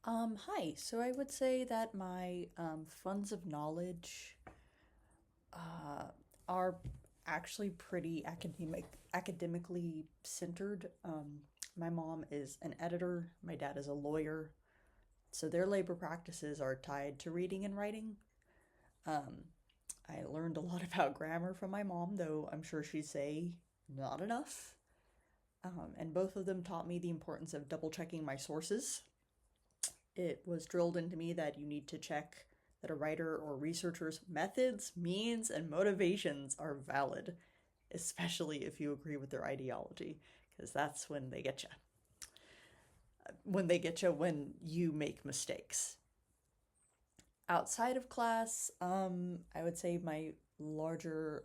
Hi. So I would say that my funds of knowledge uh, are actually pretty academically centered. My mom is an editor, my dad is a lawyer, so their labor practices are tied to reading and writing. Um, I learned a lot about grammar from my mom, though I'm sure she'd say not enough. And both of them taught me the importance of double checking my sources. It was drilled into me that you need to check that a writer or researcher's methods, means, and motivations are valid, especially if you agree with their ideology, because that's when they get you. When they get you when you make mistakes. Outside of class, I would say my larger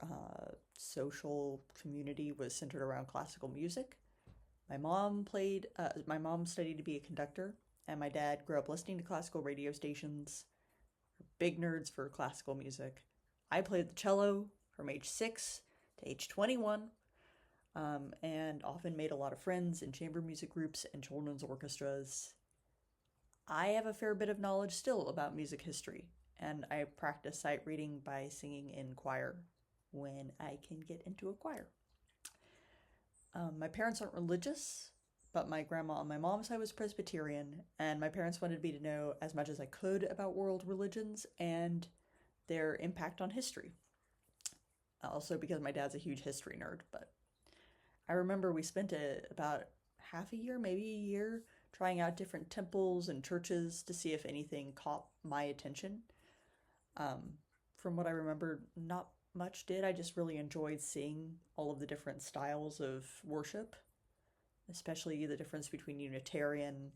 social community was centered around classical music. My mom studied to be a conductor, and my dad grew up listening to classical radio stations. Big nerds for classical music. I played the cello from age 6 to age 21, and often made a lot of friends in chamber music groups and children's orchestras. I have a fair bit of knowledge still about music history, and I practice sight reading by singing in choir when I can get into a choir. My parents aren't religious, but my grandma on my mom's side was Presbyterian, and my parents wanted me to know as much as I could about world religions and their impact on history. Also, because my dad's a huge history nerd, but I remember we spent about half a year, maybe a year, trying out different temples and churches to see if anything caught my attention. Um, from what I remember, not much did. I just really enjoyed seeing all of the different styles of worship, especially the difference between Unitarian,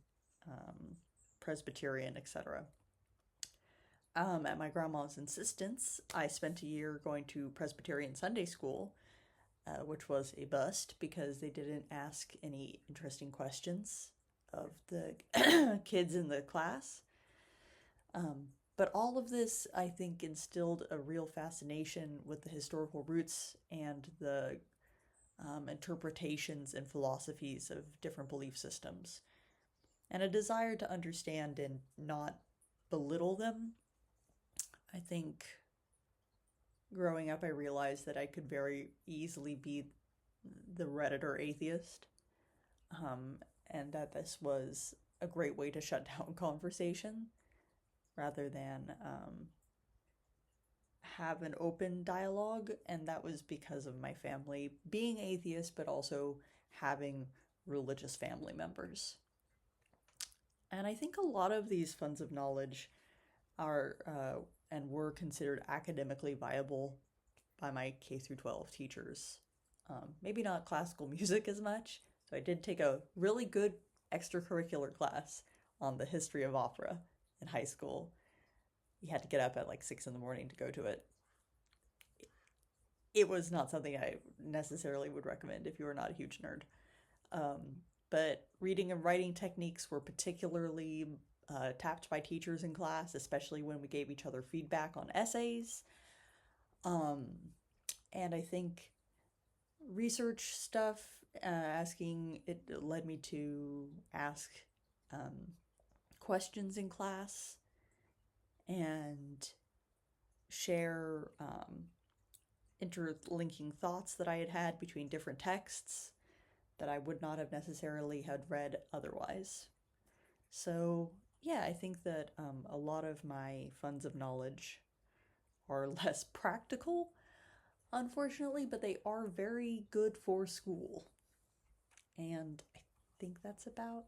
um, Presbyterian, etc. At my grandma's insistence, I spent a year going to Presbyterian Sunday school, which was a bust because they didn't ask any interesting questions of the kids in the class. But all of this, I think, instilled a real fascination with the historical roots and the interpretations and philosophies of different belief systems, and a desire to understand and not belittle them. I think growing up, I realized that I could very easily be the Redditor atheist, um, and that this was a great way to shut down conversation rather than have an open dialogue. And that was because of my family being atheist, but also having religious family members. And I think a lot of these funds of knowledge are and were considered academically viable by my K through 12 teachers. Maybe not classical music as much. So I did take a really good extracurricular class on the history of opera in high school. You had to get up at like 6 in the morning to go to it. It was not something I necessarily would recommend if you were not a huge nerd. Um, but reading and writing techniques were particularly tapped by teachers in class, especially when we gave each other feedback on essays. Um, and I think research stuff, asking it led me to ask um, questions in class and share interlinking thoughts that I had had between different texts that I would not have necessarily had read otherwise. So yeah, I think that a lot of my funds of knowledge are less practical, unfortunately, but they are very good for school. And I think that's about